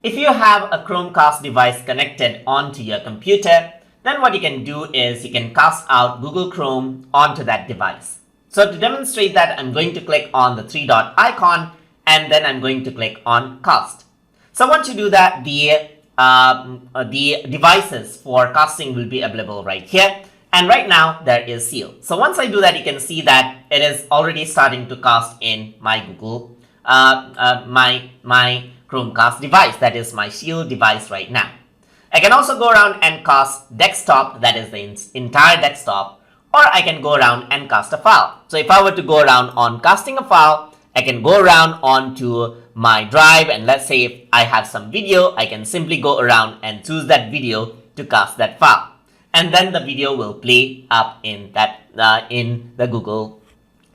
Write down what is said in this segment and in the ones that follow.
If you have a Chromecast device connected onto your computer, then what you can do is you can cast out Google Chrome onto that device. So to demonstrate that, I'm going to click on the three-dot icon and then I'm going to click on Cast. So once you do that, the devices for casting will be available right here. And right now there is Seal. So once I do that, you can see that it is already starting to cast in my Google, my Chromecast device. That is my Shield device right now. I can also go around and cast desktop, that is the entire desktop, or I can go around and cast a file. So if I were to go around on casting a file, I can go around onto my drive, and let's say if I have some video, I can simply go around and choose that video to cast that file. And then the video will play up in that in the Google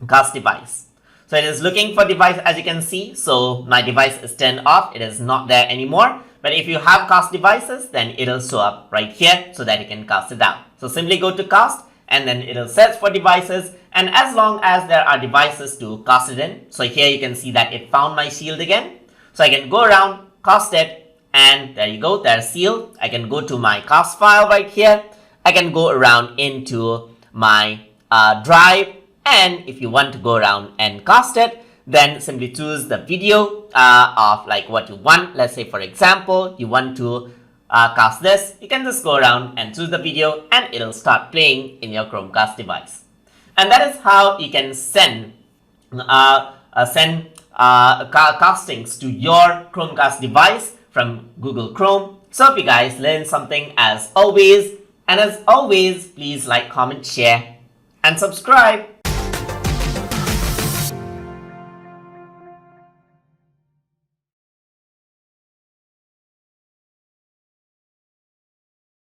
Cast device. So it is looking for device, as you can see. So my device is turned off. It is not there anymore. But if you have cast devices, then it'll show up right here so that you can cast it out. So simply go to cast and then it'll search for devices. And as long as there are devices to cast it in, so here you can see that it found my Shield again. So I can go around, cast it, and there you go, there's Seal. I can go to my cast file right here. I can go around into my drive, and if you want to go around and cast it, then simply choose the video of like what you want. Let's say, for example, you want to cast this. You can just go around and choose the video and it'll start playing in your Chromecast device. And that is how you can send castings to your Chromecast device from Google Chrome. So if you guys learned something as always, and as always, please like, comment, share, and subscribe.